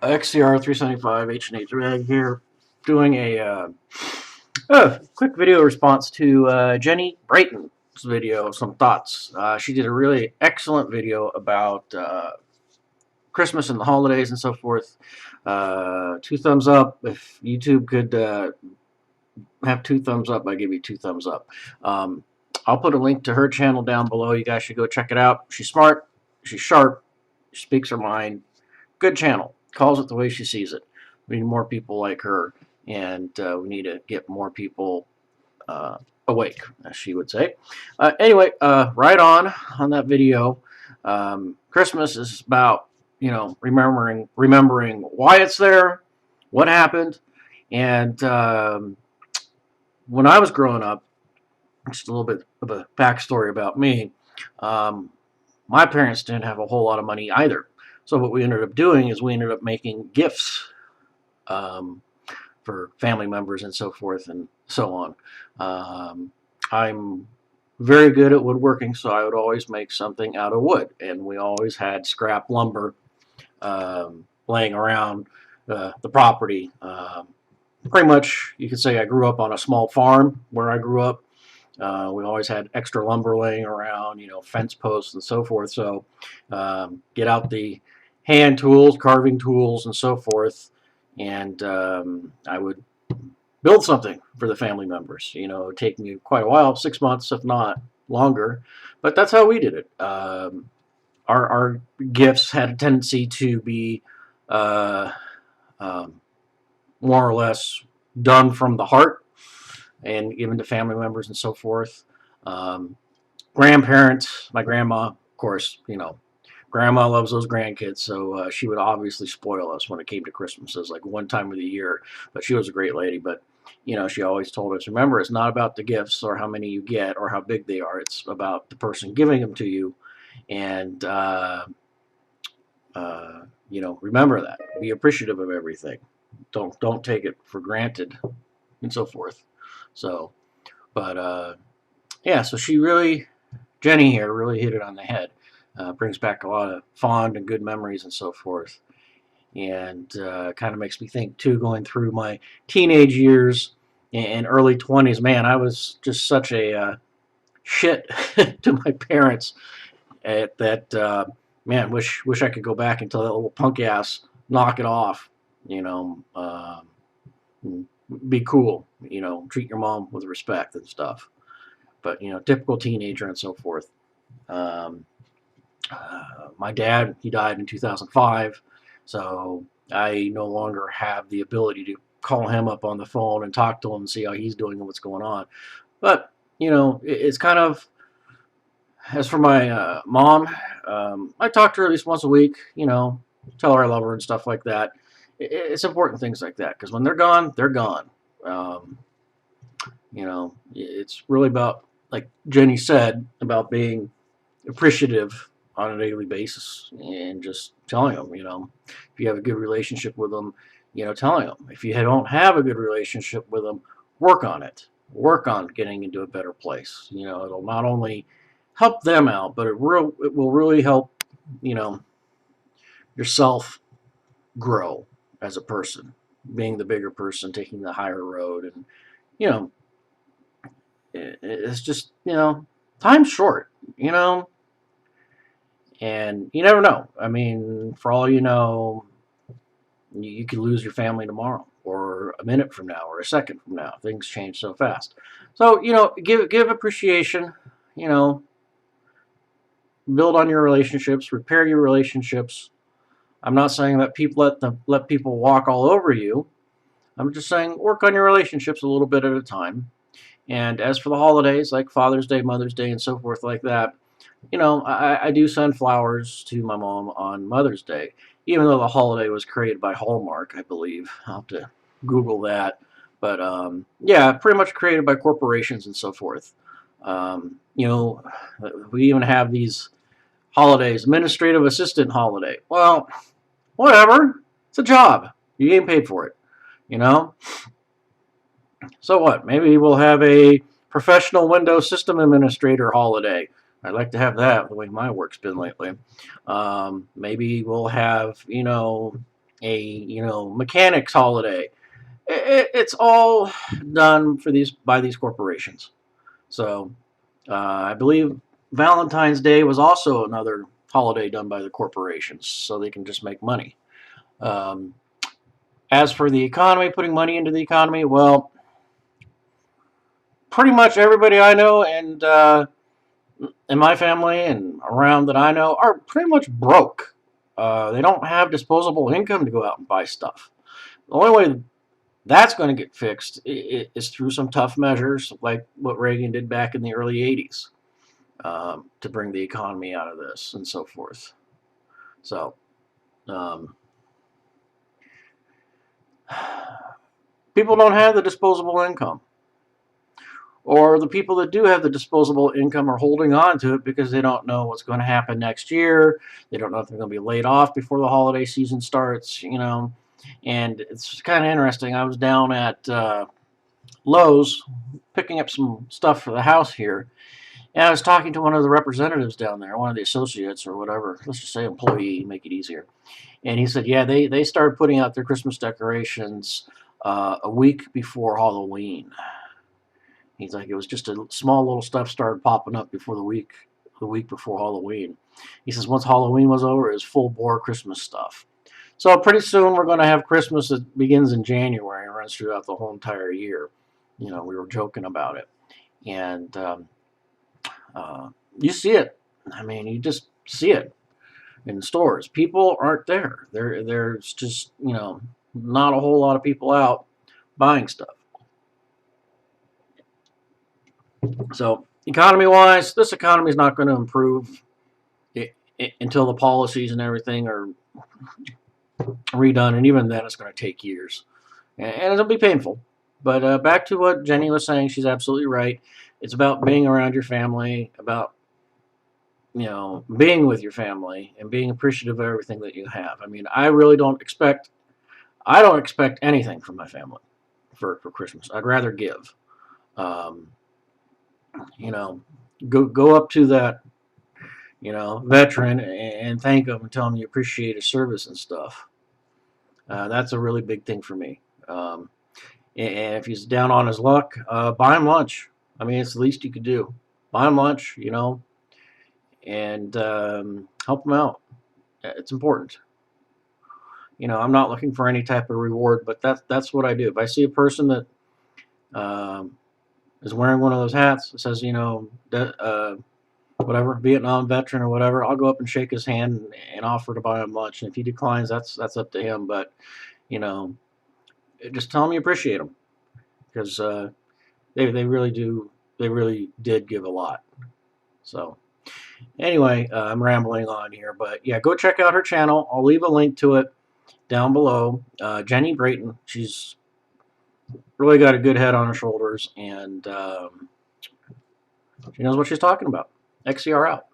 XCR375 H&H Rag here, doing a quick video response to Jenny Brayton's video, some thoughts. She did a really excellent video about Christmas and the holidays and so forth. 2 thumbs up. If YouTube could have 2 thumbs up, I give you 2 thumbs up. I'll put a link to her channel down below. You guys should go check it out. She's smart. She's sharp. She speaks her mind. Good channel. Calls it the way she sees it. We need more people like her, and we need to get more people awake, as she would say. Anyway, right on that video. Christmas is about, remembering why it's there, what happened, and when I was growing up, just a little bit of a backstory about me. My parents didn't have a whole lot of money either. So what we ended up doing is we ended up making gifts for family members and so forth and so on. I'm very good at woodworking, so I would always make something out of wood. And we always had scrap lumber laying around the property. Pretty much, you could say I grew up on a small farm where I grew up. We always had extra lumber laying around, fence posts and so forth. So get out the hand tools, carving tools, and so forth, and I would build something for the family members. It would take me quite a while, 6 months, if not longer, but that's how we did it. Our gifts had a tendency to be more or less done from the heart and given to family members and so forth. Grandparents, my grandma, of course, Grandma loves those grandkids, so she would obviously spoil us when it came to Christmases, like one time of the year. But she was a great lady. But, she always told us, remember, it's not about the gifts or how many you get or how big they are. It's about the person giving them to you. And, remember that. Be appreciative of everything. Don't take it for granted and so forth. So, but, yeah, so Jenny here really hit it on the head. Brings back a lot of fond and good memories and so forth. And kind of makes me think, too, going through my teenage years and early 20s, man, I was just such a shit to my parents that, man, wish I could go back and tell that little punk ass, knock it off, be cool, treat your mom with respect and stuff. But, typical teenager and so forth. My dad, he died in 2005, so I no longer have the ability to call him up on the phone and talk to him and see how he's doing and what's going on. But, it's kind of, as for my mom, I talk to her at least once a week, tell her I love her and stuff like that. It's important things like that, because when they're gone, they're gone. It's really about, like Jenny said, about being appreciative on a daily basis and just telling them, if you have a good relationship with them, telling them. If you don't have a good relationship with them, work on it. Work on getting into a better place. It'll not only help them out, but it will really help, yourself grow as a person, being the bigger person, taking the higher road. And, it's just, time's short, and you never know. I mean, for all you know, you could lose your family tomorrow, or a minute from now, or a second from now. Things change so fast. So, give appreciation, build on your relationships, repair your relationships. I'm not saying that let people walk all over you. I'm just saying work on your relationships a little bit at a time. And as for the holidays, like Father's Day, Mother's Day, and so forth like that, I do send flowers to my mom on Mother's Day, even though the holiday was created by Hallmark, I believe. I'll have to Google that. But, yeah, pretty much created by corporations and so forth. We even have these holidays, administrative assistant holiday. Well, whatever. It's a job. You getting paid for it, So what? Maybe we'll have a professional Windows system administrator holiday. I'd like to have that, the way my work's been lately. Maybe we'll have, mechanics holiday. It's all done by these corporations. So I believe Valentine's Day was also another holiday done by the corporations, so they can just make money. Um, as for the economy, putting money into the economy, well, pretty much everybody I know and in my family and around that I know are pretty much broke. They don't have disposable income to go out and buy stuff. The only way that's going to get fixed is through some tough measures like what Reagan did back in the early 80s to bring the economy out of this and so forth. So, um, people don't have the disposable income. Or the people that do have the disposable income are holding on to it because they don't know what's going to happen next year. They don't know if they're going to be laid off before the holiday season starts, And it's kind of interesting. I was down at Lowe's picking up some stuff for the house here. And I was talking to one of the representatives down there, one of the associates or whatever. Let's just say employee, make it easier. And he said, yeah, they started putting out their Christmas decorations a week before Halloween. He's like, it was just a small little stuff started popping up before the week before Halloween. He says once Halloween was over, it was full bore Christmas stuff. So pretty soon we're going to have Christmas that begins in January and runs throughout the whole entire year. We were joking about it, and you see it. I mean, you just see it in the stores. People aren't there. There's just not a whole lot of people out buying stuff. So economy-wise, this economy is not going to improve until the policies and everything are redone, and even then it's going to take years. And it'll be painful. But back to what Jenny was saying, she's absolutely right. It's about being around your family, about being with your family, and being appreciative of everything that you have. I mean, I don't expect anything from my family for Christmas. I'd rather give. Go up to that veteran and thank him and tell him you appreciate his service and stuff. That's a really big thing for me. And if he's down on his luck, buy him lunch. I mean, it's the least you could do. Buy him lunch, and help him out. It's important. I'm not looking for any type of reward, but that's what I do. If I see a person that is wearing one of those hats that says, whatever, Vietnam veteran or whatever, I'll go up and shake his hand and offer to buy him lunch. And if he declines, that's up to him. But, just tell him you appreciate him, because they really did give a lot. So anyway, I'm rambling on here, but yeah, go check out her channel. I'll leave a link to it down below. Jenny Brayton, she's really got a good head on her shoulders, and she knows what she's talking about. XCR out.